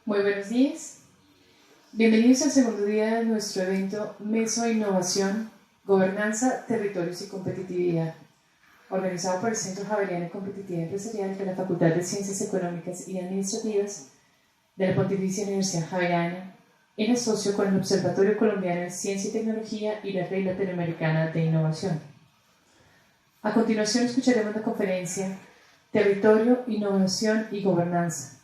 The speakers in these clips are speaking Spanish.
Muy buenos días. Bienvenidos al segundo día de nuestro evento Meso Innovación, Gobernanza, Territorios y Competitividad, organizado por el Centro Javeriano de Competitividad Empresarial de la Facultad de Ciencias Económicas y Administrativas de la Pontificia Universidad Javeriana, en asocio con el Observatorio Colombiano de Ciencia y Tecnología y la Red Latinoamericana de Innovación. A continuación escucharemos la conferencia Territorio, Innovación y Gobernanza,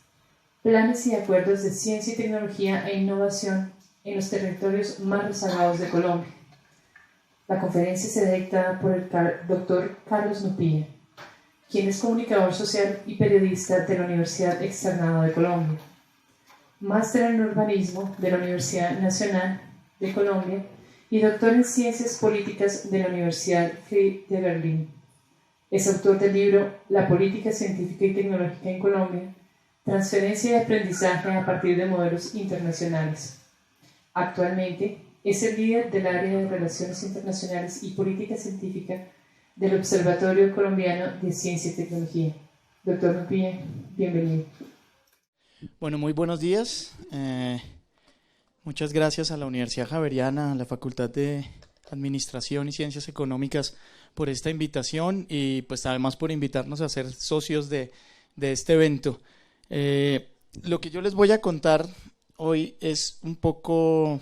planes y acuerdos de ciencia y tecnología e innovación en los territorios más rezagados de Colombia. La conferencia será dictada por el Dr. Carlos Nupía, quien es comunicador social y periodista de la Universidad Externado de Colombia, máster en urbanismo de la Universidad Nacional de Colombia y doctor en ciencias políticas de la Universidad Friedrich de Berlín. Es autor del libro La política científica y tecnológica en Colombia, transferencia de aprendizaje a partir de modelos internacionales. Actualmente es el líder del área de Relaciones Internacionales y Política Científica del Observatorio Colombiano de Ciencia y Tecnología. Doctor Nupía, bienvenido. Bueno, muy buenos días. Muchas gracias a la Universidad Javeriana, a la Facultad de Administración y Ciencias Económicas por esta invitación y pues además por invitarnos a ser socios de este evento. Lo que yo les voy a contar hoy es un poco...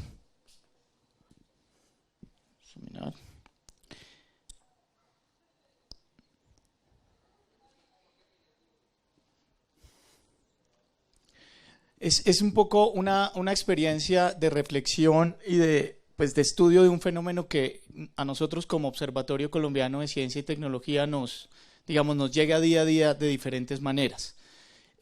Es un poco una experiencia de reflexión y de estudio de un fenómeno que a nosotros como Observatorio Colombiano de Ciencia y Tecnología nos llega día a día de diferentes maneras.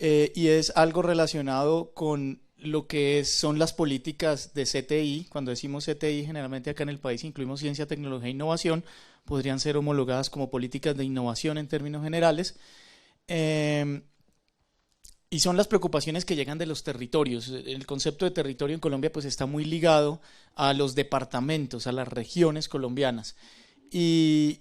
Y es algo relacionado con lo que son las políticas de CTI. Cuando decimos CTI, generalmente acá en el país incluimos ciencia, tecnología e innovación, podrían ser homologadas como políticas de innovación en términos generales. Y son las preocupaciones que llegan de los territorios. El concepto de territorio en Colombia pues está muy ligado a los departamentos, a las regiones colombianas. Y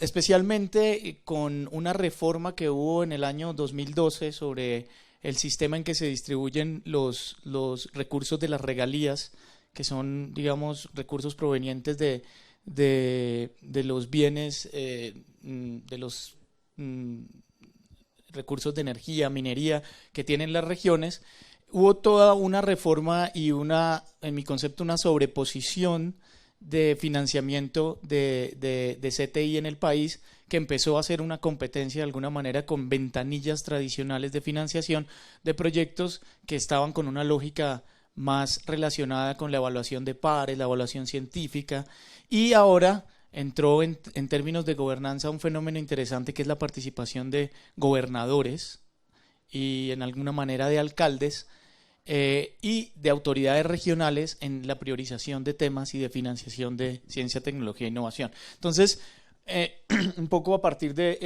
especialmente con una reforma que hubo en el año 2012 sobre el sistema en que se distribuyen los recursos de las regalías, que son, digamos, recursos provenientes de los bienes, de los recursos de energía, minería que tienen las regiones. Hubo toda una reforma y en mi concepto, una sobreposición de financiamiento de CTI en el país, que empezó a hacer una competencia de alguna manera con ventanillas tradicionales de financiación de proyectos que estaban con una lógica más relacionada con la evaluación de pares, la evaluación científica, y ahora entró en términos de gobernanza un fenómeno interesante que es la participación de gobernadores y en alguna manera de alcaldes y de autoridades regionales en la priorización de temas y de financiación de ciencia, tecnología e innovación. Entonces, un poco a partir de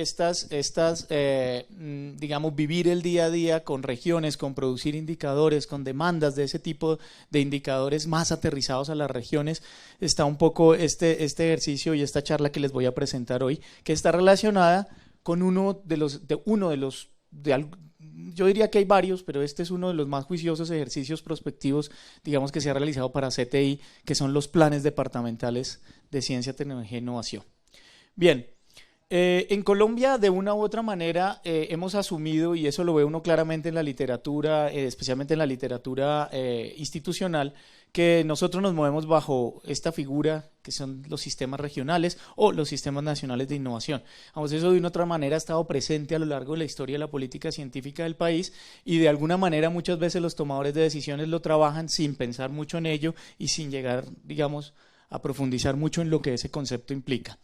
digamos, vivir el día a día con regiones, con producir indicadores, con demandas de ese tipo de indicadores más aterrizados a las regiones, está un poco este ejercicio y esta charla que les voy a presentar hoy, que está relacionada con yo diría que hay varios, pero este es uno de los más juiciosos ejercicios prospectivos, digamos, que se ha realizado para CTI, que son los planes departamentales de ciencia, tecnología e innovación. Bien, en Colombia de una u otra manera hemos asumido, y eso lo ve uno claramente en la literatura, especialmente en la literatura institucional, que nosotros nos movemos bajo esta figura que son los sistemas regionales o los sistemas nacionales de innovación. Vamos, eso de una u otra manera ha estado presente a lo largo de la historia de la política científica del país y de alguna manera muchas veces los tomadores de decisiones lo trabajan sin pensar mucho en ello y sin llegar, digamos, a profundizar mucho en lo que ese concepto implica.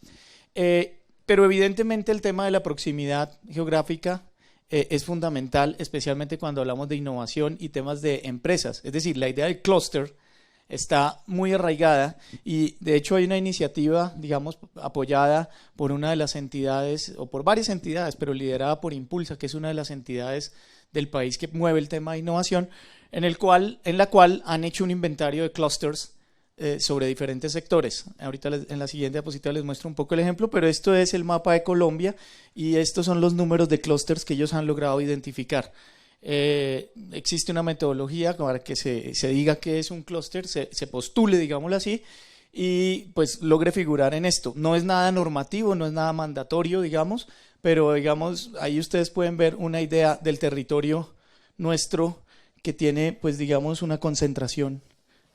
Pero evidentemente el tema de la proximidad geográfica es fundamental, especialmente cuando hablamos de innovación y temas de empresas. Es decir, la idea del clúster está muy arraigada y de hecho hay una iniciativa, digamos, apoyada por una de las entidades, o por varias entidades, pero liderada por Impulsa, que es una de las entidades del país que mueve el tema de innovación, en la cual han hecho un inventario de clústeres sobre diferentes sectores. Ahorita en la siguiente diapositiva les muestro un poco el ejemplo, pero esto es el mapa de Colombia y estos son los números de clústeres que ellos han logrado identificar. existe una metodología para que se diga que es un clúster, se postule, digámoslo así, y pues logre figurar en esto. No es nada normativo, no es nada mandatorio, digamos, pero digamos, ahí ustedes pueden ver una idea del territorio nuestro que tiene, pues digamos, una concentración,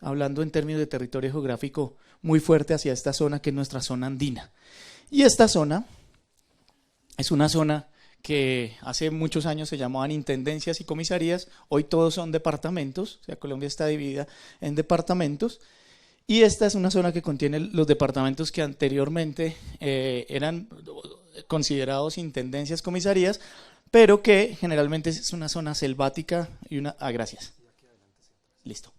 hablando en términos de territorio geográfico, muy fuerte hacia esta zona que es nuestra zona andina. Y esta zona es una zona que hace muchos años se llamaban intendencias y comisarías, hoy todos son departamentos, o sea, Colombia está dividida en departamentos, y esta es una zona que contiene los departamentos que anteriormente eran considerados intendencias, comisarías, pero que generalmente es una zona selvática y una... Ah, gracias. Listo.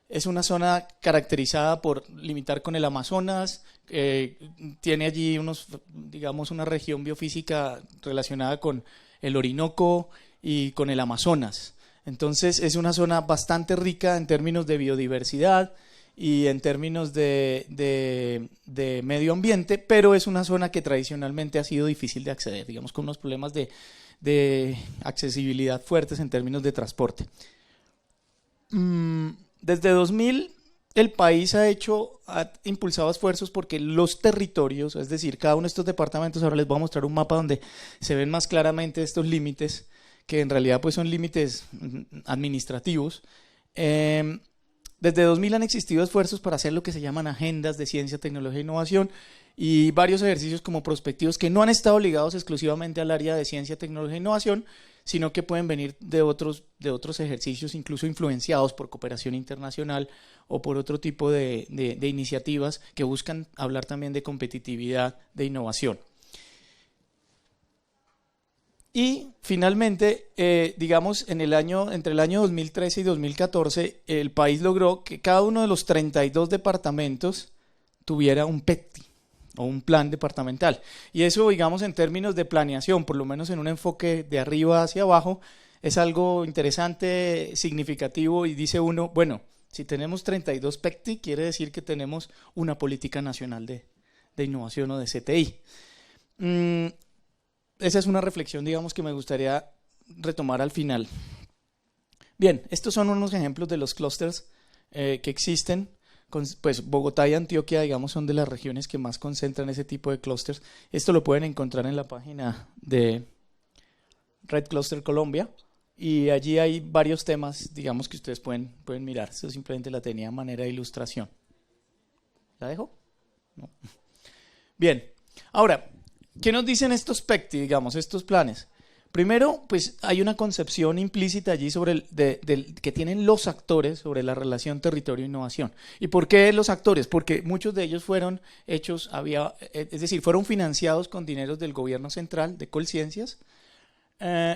Es una zona caracterizada por limitar con el Amazonas, tiene allí digamos, una región biofísica relacionada con el Orinoco y con el Amazonas. Entonces es una zona bastante rica en términos de biodiversidad y en términos de medio ambiente, pero es una zona que tradicionalmente ha sido difícil de acceder, digamos, con unos problemas de accesibilidad fuertes en términos de transporte. Desde 2000 el país ha impulsado esfuerzos porque los territorios, es decir, cada uno de estos departamentos, ahora les voy a mostrar un mapa donde se ven más claramente estos límites, que en realidad pues son límites administrativos. Desde 2000 han existido esfuerzos para hacer lo que se llaman agendas de ciencia, tecnología e innovación, y varios ejercicios como prospectivos que no han estado ligados exclusivamente al área de ciencia, tecnología e innovación, sino que pueden venir de otros ejercicios, incluso influenciados por cooperación internacional o por otro tipo de iniciativas que buscan hablar también de competitividad, de innovación. Y finalmente, digamos, entre el año 2013 y 2014, el país logró que cada uno de los 32 departamentos tuviera un PECTI, o un plan departamental. Y eso, digamos, en términos de planeación, por lo menos en un enfoque de arriba hacia abajo, es algo interesante, significativo, y dice uno, bueno, si tenemos 32 PECTI, quiere decir que tenemos una política nacional de innovación o de CTI. Esa es una reflexión, digamos, que me gustaría retomar al final. Bien, estos son unos ejemplos de los clústeres que existen. Pues Bogotá y Antioquia, digamos, son de las regiones que más concentran ese tipo de clústeres. Esto lo pueden encontrar en la página de Red Cluster Colombia, y allí hay varios temas, digamos, que ustedes pueden mirar. Eso simplemente la tenía a manera de ilustración. ¿La dejo? No. Bien, ahora, ¿qué nos dicen estos PECTI, digamos, estos planes? Primero, pues hay una concepción implícita allí sobre que tienen los actores sobre la relación territorio-innovación. ¿Y por qué los actores? Porque muchos de ellos fueron hechos, es decir, fueron financiados con dineros del gobierno central, de Colciencias,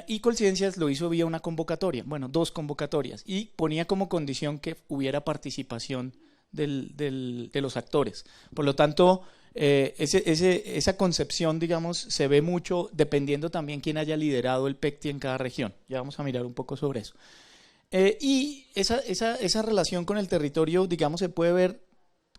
y Colciencias lo hizo vía una convocatoria, bueno, 2 convocatorias, y ponía como condición que hubiera participación de los actores. Por lo tanto, esa concepción, digamos, se ve mucho dependiendo también quién haya liderado el PECTI en cada región. Ya vamos a mirar un poco sobre eso. Y esa relación con el territorio, digamos, se puede ver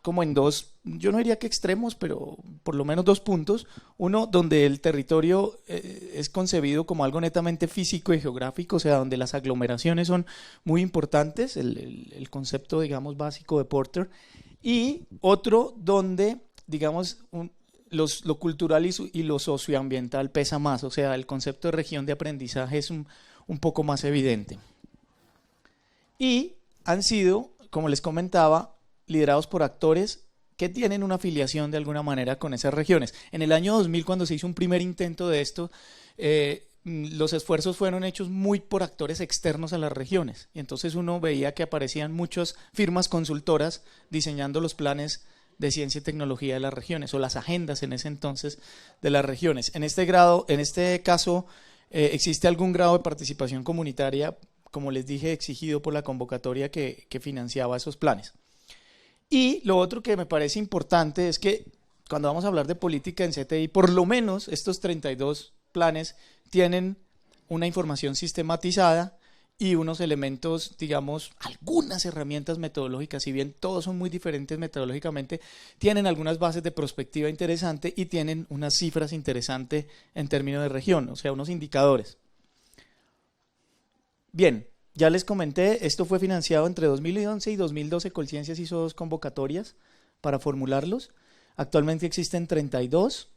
como en dos, yo no diría que extremos, pero por lo menos 2 puntos. Uno, donde el territorio es concebido como algo netamente físico y geográfico, o sea, donde las aglomeraciones son muy importantes, el concepto, digamos, básico de Porter. Y otro donde, digamos, lo cultural y lo socioambiental pesa más, o sea, el concepto de región de aprendizaje es un poco más evidente. Y han sido, como les comentaba, liderados por actores que tienen una afiliación de alguna manera con esas regiones. En el año 2000, cuando se hizo un primer intento de esto, los esfuerzos fueron hechos muy por actores externos a las regiones, y entonces uno veía que aparecían muchas firmas consultoras diseñando los planes de ciencia y tecnología de las regiones, o las agendas en ese entonces de las regiones. En este caso, existe algún grado de participación comunitaria, como les dije, exigido por la convocatoria que financiaba esos planes. Y lo otro que me parece importante es que cuando vamos a hablar de política en CTI, por lo menos estos 32 planes tienen una información sistematizada y unos elementos, digamos, algunas herramientas metodológicas, si bien todos son muy diferentes metodológicamente, tienen algunas bases de prospectiva interesante y tienen unas cifras interesantes en términos de región, o sea, unos indicadores. Bien, ya les comenté, esto fue financiado entre 2011 y 2012, Colciencias hizo 2 convocatorias para formularlos. Actualmente existen 32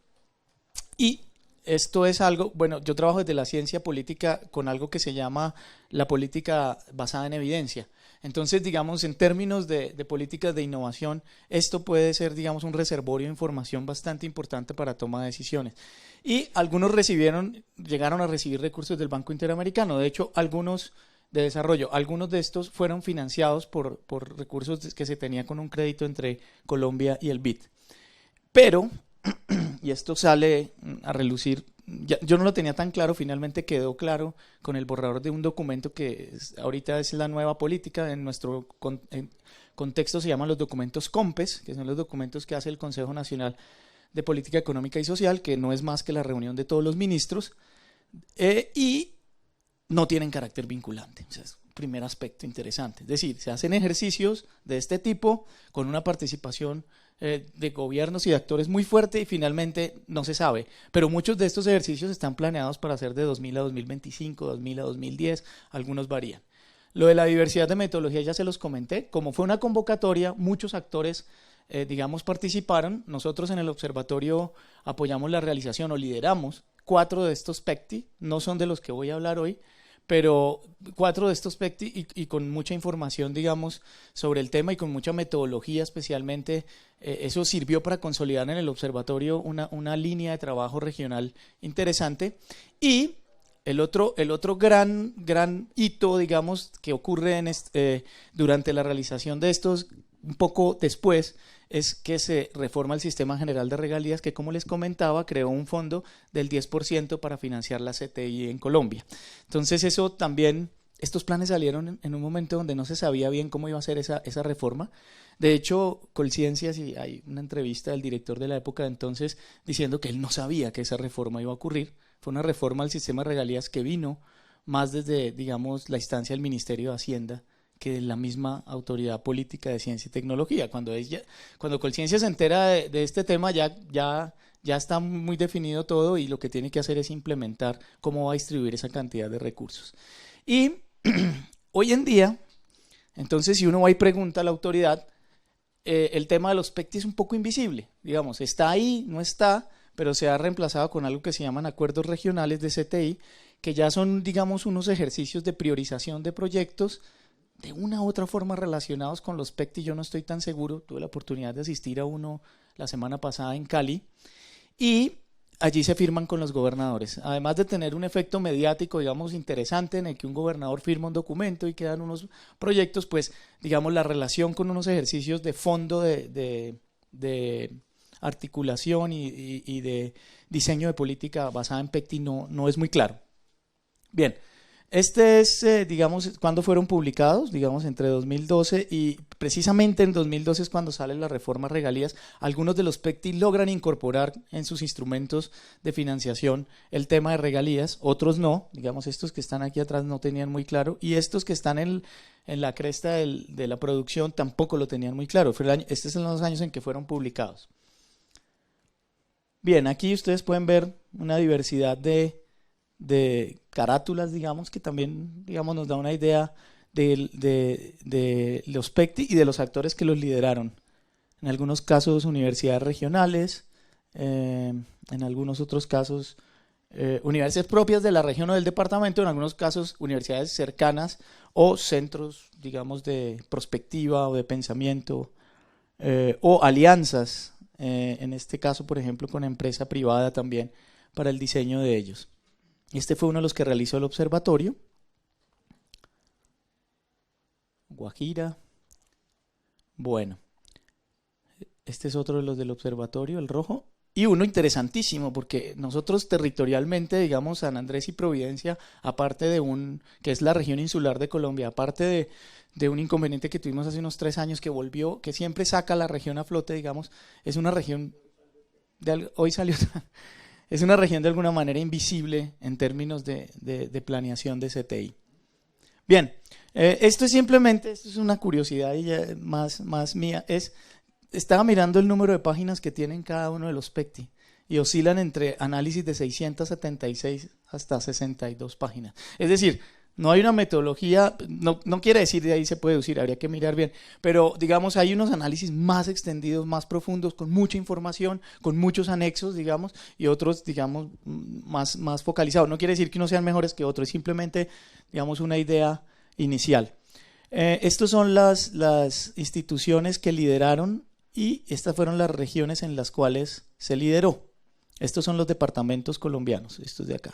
y esto es algo, bueno, yo trabajo desde la ciencia política con algo que se llama la política basada en evidencia. Entonces, digamos, en términos de políticas de innovación, esto puede ser, digamos, un reservorio de información bastante importante para toma de decisiones. Y algunos llegaron a recibir recursos del Banco Interamericano, de hecho, algunos de desarrollo, algunos de estos fueron financiados por recursos que se tenía con un crédito entre Colombia y el BID. Pero, y esto sale a relucir, yo no lo tenía tan claro, finalmente quedó claro con el borrador de un documento que ahorita es la nueva política, en nuestro contexto se llaman los documentos COMPES, que son los documentos que hace el Consejo Nacional de Política Económica y Social, que no es más que la reunión de todos los ministros, y no tienen carácter vinculante. O sea, es un primer aspecto interesante. Es decir, se hacen ejercicios de este tipo con una participación de gobiernos y de actores muy fuerte y finalmente no se sabe. Pero muchos de estos ejercicios están planeados para ser de 2000 a 2025, 2000 a 2010, algunos varían. Lo de la diversidad de metodología ya se los comenté. Como fue una convocatoria, muchos actores digamos, participaron. Nosotros en el observatorio apoyamos la realización o lideramos 4 de estos PECTI, no son de los que voy a hablar hoy, pero 4 de estos PECTI y con mucha información, digamos, sobre el tema y con mucha metodología especialmente. Eso sirvió para consolidar en el observatorio una línea de trabajo regional interesante. Y el otro gran hito, digamos, que ocurre durante la realización de estos, un poco después, es que se reforma el sistema general de regalías que, como les comentaba, creó un fondo del 10% para financiar la CTI en Colombia. Entonces eso también, estos planes salieron en un momento donde no se sabía bien cómo iba a ser esa reforma. De hecho, Colciencias, y hay una entrevista del director de la época de entonces diciendo que él no sabía que esa reforma iba a ocurrir. Fue una reforma al sistema de regalías que vino más desde, digamos, la instancia del Ministerio de Hacienda que de la misma autoridad política de ciencia y tecnología. Cuando Colciencias se entera de este tema, ya está muy definido todo y lo que tiene que hacer es implementar cómo va a distribuir esa cantidad de recursos. Y hoy en día, entonces, si uno va y pregunta a la autoridad, el tema de los PECTI es un poco invisible, digamos, está ahí, no está, pero se ha reemplazado con algo que se llaman acuerdos regionales de CTI, que ya son, digamos, unos ejercicios de priorización de proyectos de una u otra forma relacionados con los PECTI. Yo no estoy tan seguro, tuve la oportunidad de asistir a uno la semana pasada en Cali, y allí se firman con los gobernadores, además de tener un efecto mediático, digamos, interesante, en el que un gobernador firma un documento y quedan unos proyectos, pues, digamos, la relación con unos ejercicios de fondo de articulación y de diseño de política basada en PECTI no es muy claro. Bien, este es, digamos, cuando fueron publicados, digamos, entre 2012 y precisamente en 2012 es cuando sale la reforma regalías. Algunos de los PECTI logran incorporar en sus instrumentos de financiación el tema de regalías, otros no, digamos, estos que están aquí atrás no tenían muy claro, y estos que están en la cresta de la producción tampoco lo tenían muy claro. Estos son los años en que fueron publicados. Bien, aquí ustedes pueden ver una diversidad de carátulas, digamos, que también, digamos, nos da una idea de los PECTI y de los actores que los lideraron. En algunos casos universidades regionales, en algunos otros casos universidades propias de la región o del departamento, en algunos casos universidades cercanas o centros, digamos, de prospectiva o de pensamiento, o alianzas, en este caso, por ejemplo, con empresa privada también para el diseño de ellos. Este fue uno de los que realizó el observatorio. Guajira. Bueno, este es otro de los del observatorio, el rojo. Y uno interesantísimo, porque nosotros territorialmente, digamos, San Andrés y Providencia, aparte que es la región insular de Colombia, aparte de un inconveniente que tuvimos hace unos 3 años que volvió, que siempre saca la región a flote, digamos, es una región, hoy salió... Es una región de alguna manera invisible en términos de planeación de CTI. Bien, esto es una curiosidad y ya más mía. Estaba mirando el número de páginas que tienen cada uno de los PECTI y oscilan entre análisis de 676 hasta 62 páginas. Es decir, No hay una metodología, no quiere decir de ahí se puede deducir, habría que mirar bien, pero digamos hay unos análisis más extendidos, más profundos, con mucha información, con muchos anexos, digamos, y otros, digamos, más focalizados. No quiere decir que unos sean mejores que otros, es simplemente, digamos, una idea inicial. Estas son las instituciones que lideraron y estas fueron las regiones en las cuales se lideró. Estos son los departamentos colombianos, estos de acá.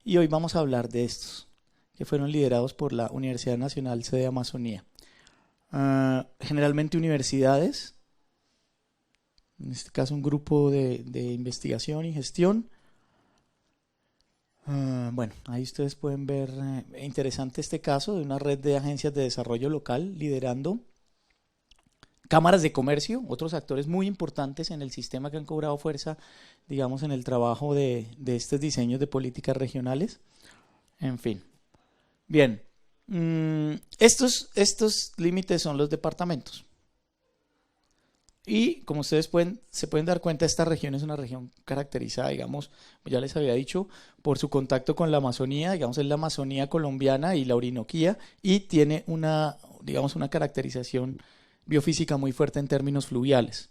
Y hoy vamos a hablar de estos, que fueron liderados por la Universidad Nacional Sede Amazonía. Generalmente universidades, en este caso un grupo de investigación y gestión. Bueno, ahí ustedes pueden ver, interesante este caso de una red de agencias de desarrollo local liderando cámaras de comercio, otros actores muy importantes en el sistema que han cobrado fuerza, digamos, en el trabajo de estos diseños de políticas regionales. En fin. Bien, estos límites son los departamentos. Y como ustedes se pueden dar cuenta, esta región es una región caracterizada, digamos, ya les había dicho, por su contacto con la Amazonía, digamos, es la Amazonía colombiana y la Orinoquía, y tiene una caracterización biofísica muy fuerte en términos fluviales.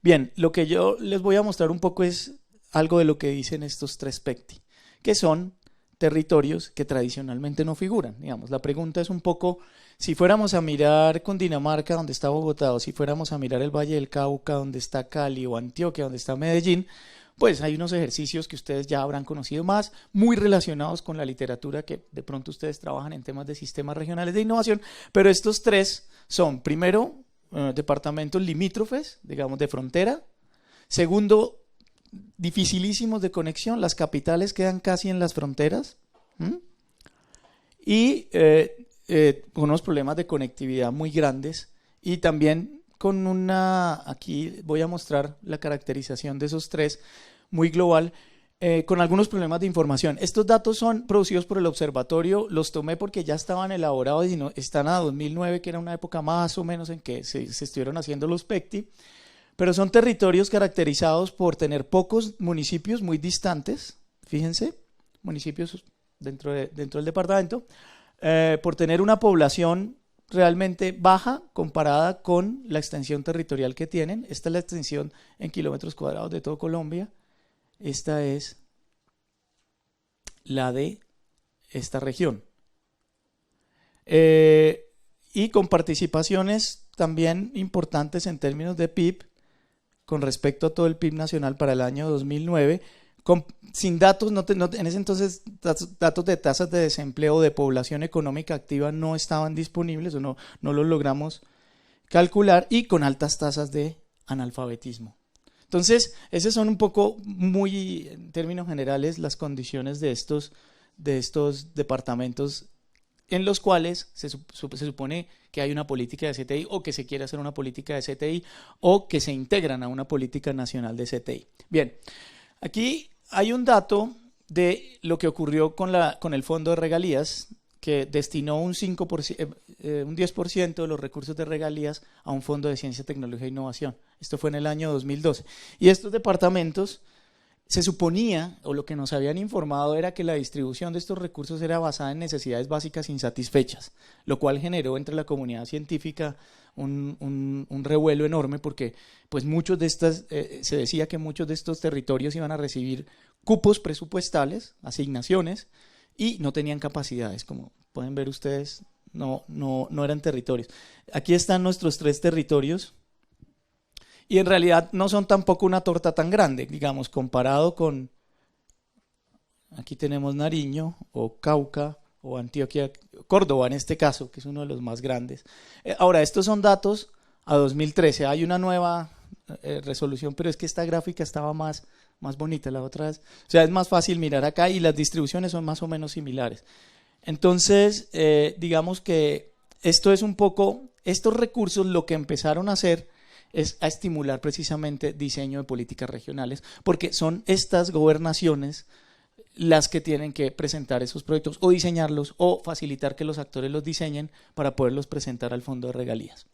Bien, lo que yo les voy a mostrar un poco es algo de lo que dicen estos tres PECTI, que son territorios que tradicionalmente no figuran. Digamos, la pregunta es un poco, si fuéramos a mirar Cundinamarca, donde está Bogotá, o si fuéramos a mirar el Valle del Cauca, donde está Cali, o Antioquia, donde está Medellín, pues hay unos ejercicios que ustedes ya habrán conocido más, muy relacionados con la literatura que de pronto ustedes trabajan en temas de sistemas regionales de innovación, pero estos tres son, primero, departamentos limítrofes, digamos, de frontera. Segundo, dificilísimos de conexión, las capitales quedan casi en las fronteras. Y con unos problemas de conectividad muy grandes. Y también con aquí voy a mostrar la caracterización de esos tres, muy global, con algunos problemas de información. Estos datos son producidos por el observatorio, los tomé porque ya estaban elaborados y están a 2009, que era una época más o menos en que se estuvieron haciendo los PECTI, pero son territorios caracterizados por tener pocos municipios muy distantes, fíjense, municipios dentro del departamento, por tener una población realmente baja comparada con la extensión territorial que tienen. Esta es la extensión en kilómetros cuadrados de todo Colombia. Esta es la de esta región. Y con participaciones también importantes en términos de PIB, con respecto a todo el PIB nacional para el año 2009, sin datos, en ese entonces datos de tasas de desempleo de población económica activa no estaban disponibles o no los logramos calcular, y con altas tasas de analfabetismo. Entonces, esas son un poco, muy en términos generales, las condiciones de estos departamentos en los cuales se supone que hay una política de CTI, o que se quiere hacer una política de CTI, o que se integran a una política nacional de CTI. Bien, aquí hay un dato de lo que ocurrió con el fondo de regalías, que destinó un 10% de los recursos de regalías a un fondo de ciencia, tecnología e innovación. Esto fue en el año 2012. Y estos departamentos, se suponía, o lo que nos habían informado, era que la distribución de estos recursos era basada en necesidades básicas insatisfechas, lo cual generó entre la comunidad científica un revuelo enorme, porque pues se decía que muchos de estos territorios iban a recibir cupos presupuestales, asignaciones, y no tenían capacidades. Como pueden ver ustedes, no eran territorios. Aquí están nuestros tres territorios, y en realidad no son tampoco una torta tan grande, digamos, comparado con, aquí tenemos Nariño, o Cauca, o Antioquia, Córdoba en este caso, que es uno de los más grandes. Ahora, estos son datos a 2013, hay una nueva resolución, pero es que esta gráfica estaba más bonita, la otra es más fácil mirar acá, y las distribuciones son más o menos similares. Entonces, digamos que esto es un poco, estos recursos lo que empezaron a hacer es a estimular precisamente diseño de políticas regionales, porque son estas gobernaciones las que tienen que presentar esos proyectos, o diseñarlos, o facilitar que los actores los diseñen para poderlos presentar al fondo de regalías.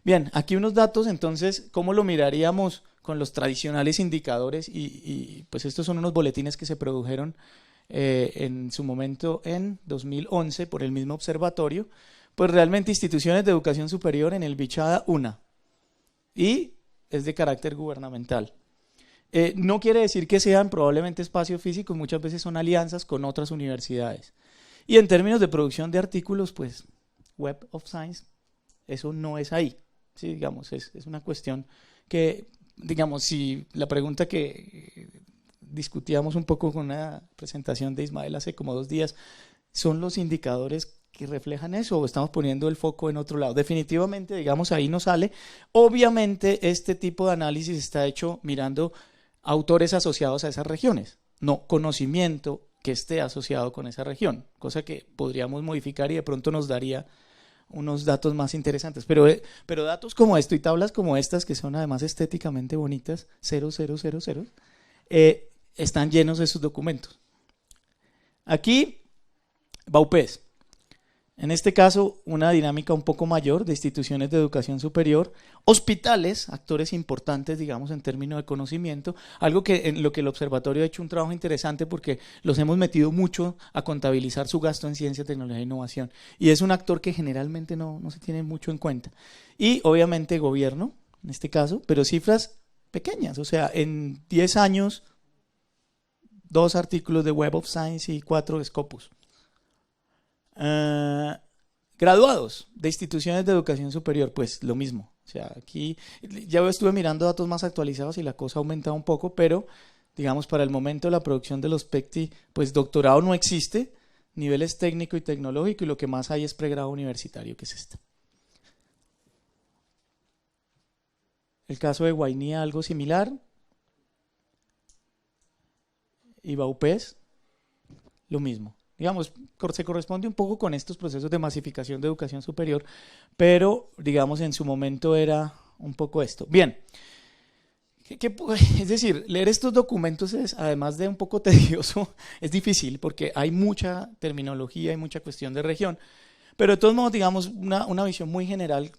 Bien, aquí unos datos. Entonces, ¿cómo lo miraríamos con los tradicionales indicadores? Y pues estos son unos boletines que se produjeron en su momento en 2011 por el mismo observatorio, pues realmente instituciones de educación superior en el Bichada una, y es de carácter gubernamental. No quiere decir que sean probablemente espacios físicos, muchas veces son alianzas con otras universidades. Y en términos de producción de artículos, pues Web of Science, eso no es ahí. Sí, digamos, es una cuestión que, digamos, si la pregunta que discutíamos un poco con una presentación de Ismael hace como 2 días, ¿son los indicadores que reflejan eso o estamos poniendo el foco en otro lado? Definitivamente, digamos, ahí no sale. Obviamente, este tipo de análisis está hecho mirando autores asociados a esas regiones, no conocimiento que esté asociado con esa región, cosa que podríamos modificar y de pronto nos daría unos datos más interesantes, pero datos como esto y tablas como estas, que son además estéticamente bonitas, 0, 0, 0, 0, están llenos de sus documentos. Aquí, BAUPES. En este caso, una dinámica un poco mayor de instituciones de educación superior, hospitales, actores importantes, digamos, en términos de conocimiento, algo que en lo que el observatorio ha hecho un trabajo interesante porque los hemos metido mucho a contabilizar su gasto en ciencia, tecnología e innovación. Y es un actor que generalmente no se tiene mucho en cuenta. Y obviamente gobierno, en este caso, pero cifras pequeñas, o sea, en 10 años, 2 artículos de Web of Science y 4 de Scopus. Graduados de instituciones de educación superior, pues lo mismo. O sea, aquí ya estuve mirando datos más actualizados y la cosa ha aumentado un poco, pero digamos para el momento la producción de los PECTI, pues doctorado no existe, niveles técnico y tecnológico, y lo que más hay es pregrado universitario, que es este. El caso de Guainía, algo similar. Y BAUPES, lo mismo. Digamos, se corresponde un poco con estos procesos de masificación de educación superior, pero, digamos, en su momento era un poco esto. Bien, es decir, leer estos documentos es, además de un poco tedioso, es difícil porque hay mucha terminología y mucha cuestión de región, pero de todos modos, digamos, una visión muy general,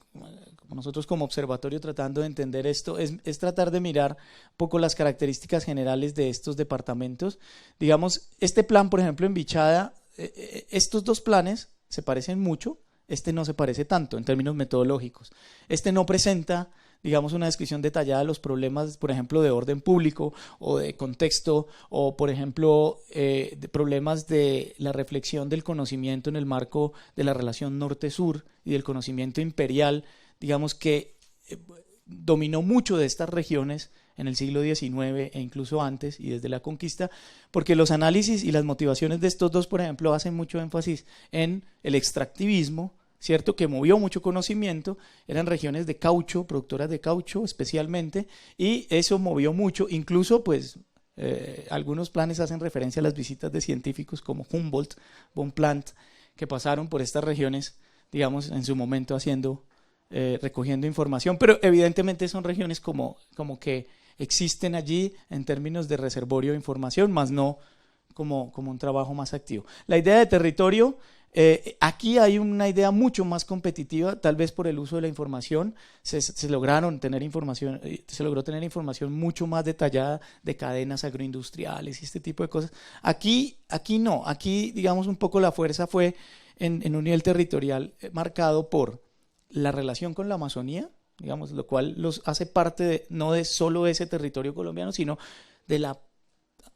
nosotros como observatorio tratando de entender esto, es tratar de mirar un poco las características generales de estos departamentos. Digamos, este plan, por ejemplo, en Bichada, estos 2 planes se parecen mucho, este no se parece tanto en términos metodológicos. Este no presenta, digamos, una descripción detallada de los problemas, por ejemplo, de orden público o de contexto, o, por ejemplo, de problemas de la reflexión del conocimiento en el marco de la relación norte-sur y del conocimiento imperial, digamos que dominó mucho de estas regiones en el siglo XIX e incluso antes y desde la conquista, porque los análisis y las motivaciones de estos 2, por ejemplo, hacen mucho énfasis en el extractivismo, ¿cierto?, que movió mucho conocimiento, eran regiones de caucho, productoras de caucho especialmente, y eso movió mucho, incluso pues algunos planes hacen referencia a las visitas de científicos como Humboldt, Bonpland, que pasaron por estas regiones, digamos, en su momento recogiendo información, pero evidentemente son regiones como que existen allí en términos de reservorio de información, más no como un trabajo más activo. La idea de territorio, aquí hay una idea mucho más competitiva, tal vez por el uso de la información, se logró tener información mucho más detallada de cadenas agroindustriales y este tipo de cosas. Aquí no, aquí digamos un poco la fuerza fue en un nivel territorial marcado por la relación con la Amazonía, digamos, lo cual los hace parte no de solo ese territorio colombiano, sino de la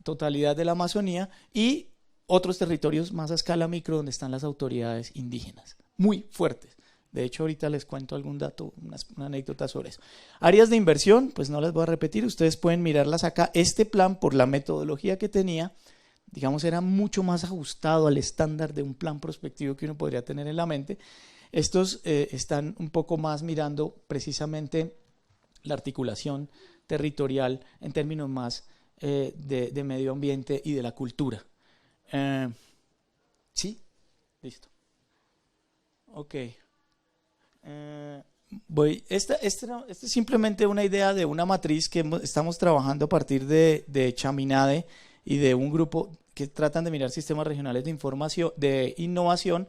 totalidad de la Amazonía y otros territorios más a escala micro donde están las autoridades indígenas, muy fuertes. De hecho, ahorita les cuento algún dato, una anécdota sobre eso. Áreas de inversión, pues no las voy a repetir, ustedes pueden mirarlas acá. Este plan, por la metodología que tenía, digamos, era mucho más ajustado al estándar de un plan prospectivo que uno podría tener en la mente. Estos están un poco más mirando precisamente la articulación territorial en términos más de medio ambiente y de la cultura. ¿Sí? Listo. Ok. Esta es simplemente una idea de una matriz que estamos trabajando a partir de Chaminade y de un grupo que tratan de mirar sistemas regionales de información, de innovación,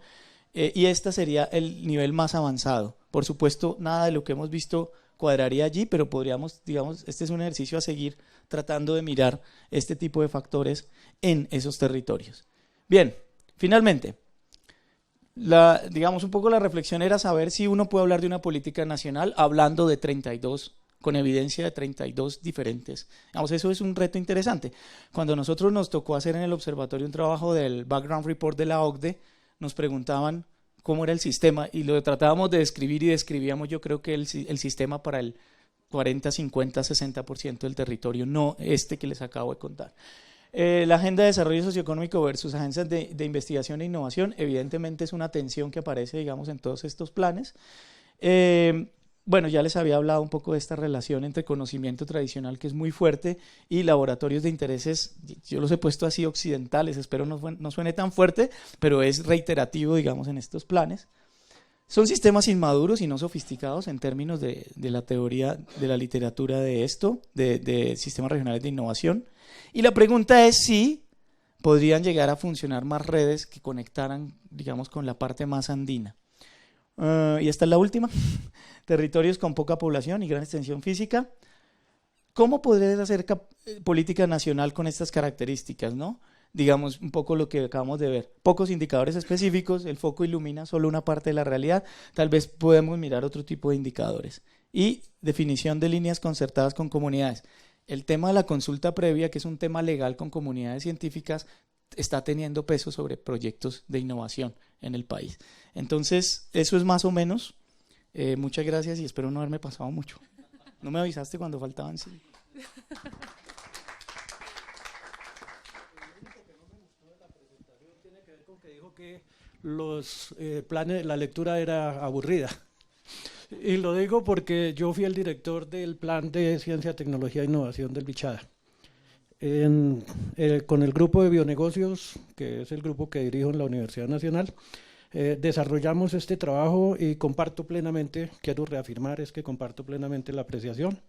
y este sería el nivel más avanzado. Por supuesto, nada de lo que hemos visto cuadraría allí, pero podríamos, digamos, este es un ejercicio a seguir tratando de mirar este tipo de factores en esos territorios. Bien, finalmente, digamos un poco la reflexión era saber si uno puede hablar de una política nacional hablando de 32, con evidencia de 32 diferentes. Digamos, eso es un reto interesante. Cuando nosotros nos tocó hacer en el observatorio un trabajo del Background Report de la OCDE, nos preguntaban cómo era el sistema y lo tratábamos de describir y describíamos yo creo que el sistema para el 40, 50, 60% del territorio, no este que les acabo de contar. La Agenda de Desarrollo Socioeconómico versus agencias de investigación e innovación, evidentemente es una tensión que aparece, digamos, en todos estos planes. Bueno, ya les había hablado un poco de esta relación entre conocimiento tradicional, que es muy fuerte, y laboratorios de intereses, yo los he puesto así occidentales, espero no suene tan fuerte, pero es reiterativo, digamos, en estos planes. Son sistemas inmaduros y no sofisticados en términos de la teoría de la literatura de esto, de sistemas regionales de innovación. Y la pregunta es si podrían llegar a funcionar más redes que conectaran, digamos, con la parte más andina. Y esta es la última. Territorios con poca población y gran extensión física. ¿Cómo podría hacer política nacional con estas características, no? Digamos, un poco lo que acabamos de ver. Pocos indicadores específicos, el foco ilumina solo una parte de la realidad, tal vez podemos mirar otro tipo de indicadores. Y definición de líneas concertadas con comunidades. El tema de la consulta previa, que es un tema legal con comunidades científicas, está teniendo peso sobre proyectos de innovación en el país. Entonces, eso es más o menos. Muchas gracias y espero no haberme pasado mucho. ¿No me avisaste cuando faltaban? Sí. Que los planes, la lectura era aburrida. Y lo digo porque yo fui el director del plan de ciencia, tecnología e innovación del Bichada. Con el grupo de bionegocios, que es el grupo que dirijo en la Universidad Nacional, desarrollamos este trabajo y comparto plenamente, quiero reafirmar, es que comparto plenamente la apreciación,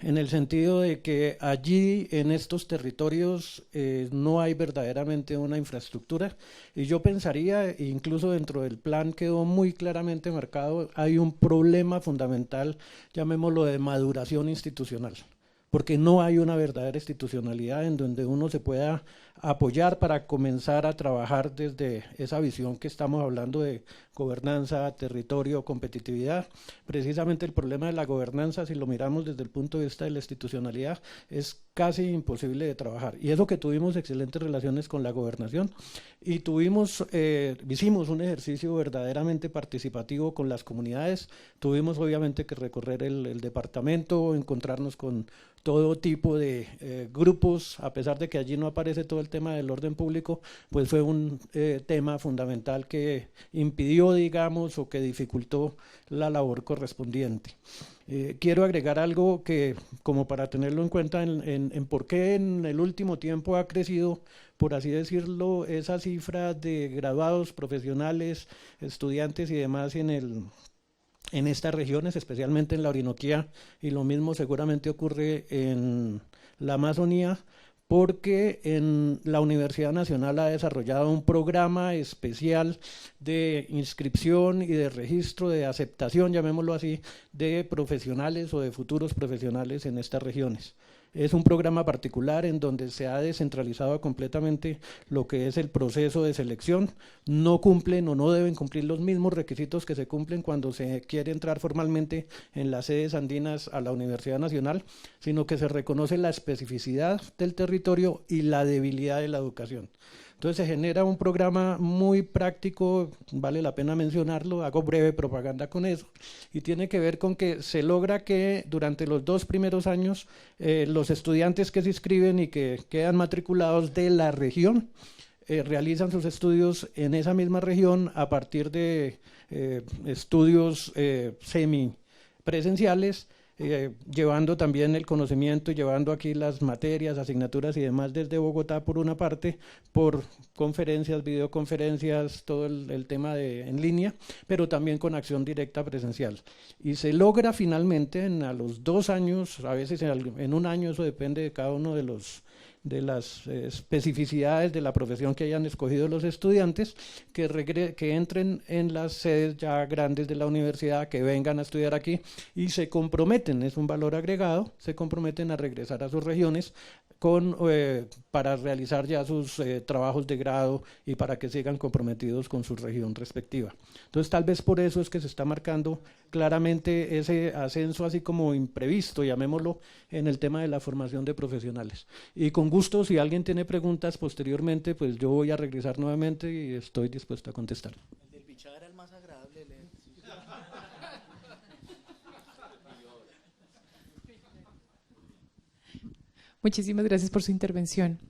en el sentido de que allí en estos territorios no hay verdaderamente una infraestructura y yo pensaría, incluso dentro del plan quedó muy claramente marcado, hay un problema fundamental, llamémoslo de maduración institucional, porque no hay una verdadera institucionalidad en donde uno se pueda apoyar para comenzar a trabajar desde esa visión que estamos hablando de gobernanza, territorio, competitividad. Precisamente el problema de la gobernanza, si lo miramos desde el punto de vista de la institucionalidad, es casi imposible de trabajar. Y eso que tuvimos excelentes relaciones con la gobernación y hicimos un ejercicio verdaderamente participativo con las comunidades, tuvimos obviamente que recorrer el departamento, encontrarnos con todo tipo de grupos, a pesar de que allí no aparece todo el tema del orden público, pues fue un tema fundamental que impidió, digamos, o que dificultó la labor correspondiente. Quiero agregar algo que, como para tenerlo en cuenta, en por qué en el último tiempo ha crecido, por así decirlo, esa cifra de graduados, profesionales, estudiantes y demás en estas regiones, especialmente en la Orinoquía, y lo mismo seguramente ocurre en la Amazonía, porque en la Universidad Nacional ha desarrollado un programa especial de inscripción y de registro, de aceptación, llamémoslo así, de profesionales o de futuros profesionales en estas regiones. Es un programa particular en donde se ha descentralizado completamente lo que es el proceso de selección. No cumplen o no deben cumplir los mismos requisitos que se cumplen cuando se quiere entrar formalmente en las sedes andinas a la Universidad Nacional, sino que se reconoce la especificidad del territorio y la debilidad de la educación. Entonces se genera un programa muy práctico, vale la pena mencionarlo, hago breve propaganda con eso, y tiene que ver con que se logra que durante los 2 primeros años los estudiantes que se inscriben y que quedan matriculados de la región realizan sus estudios en esa misma región a partir de estudios semipresenciales, llevando también el conocimiento, llevando aquí las materias, asignaturas y demás desde Bogotá por una parte, por conferencias, videoconferencias, todo el tema en línea, pero también con acción directa presencial. Y se logra finalmente a los 2 años, a veces en un año, eso depende de cada uno de de las especificidades de la profesión que hayan escogido los estudiantes, que entren en las sedes ya grandes de la universidad, que vengan a estudiar aquí y se comprometen, es un valor agregado, se comprometen a regresar a sus regiones para realizar ya sus trabajos de grado y para que sigan comprometidos con su región respectiva. Entonces tal vez por eso es que se está marcando claramente ese ascenso así como imprevisto, llamémoslo, en el tema de la formación de profesionales. Y con gusto, si alguien tiene preguntas posteriormente, pues yo voy a regresar nuevamente y estoy dispuesto a contestar. El del Pichá era el más agradable de leer. Muchísimas gracias por su intervención.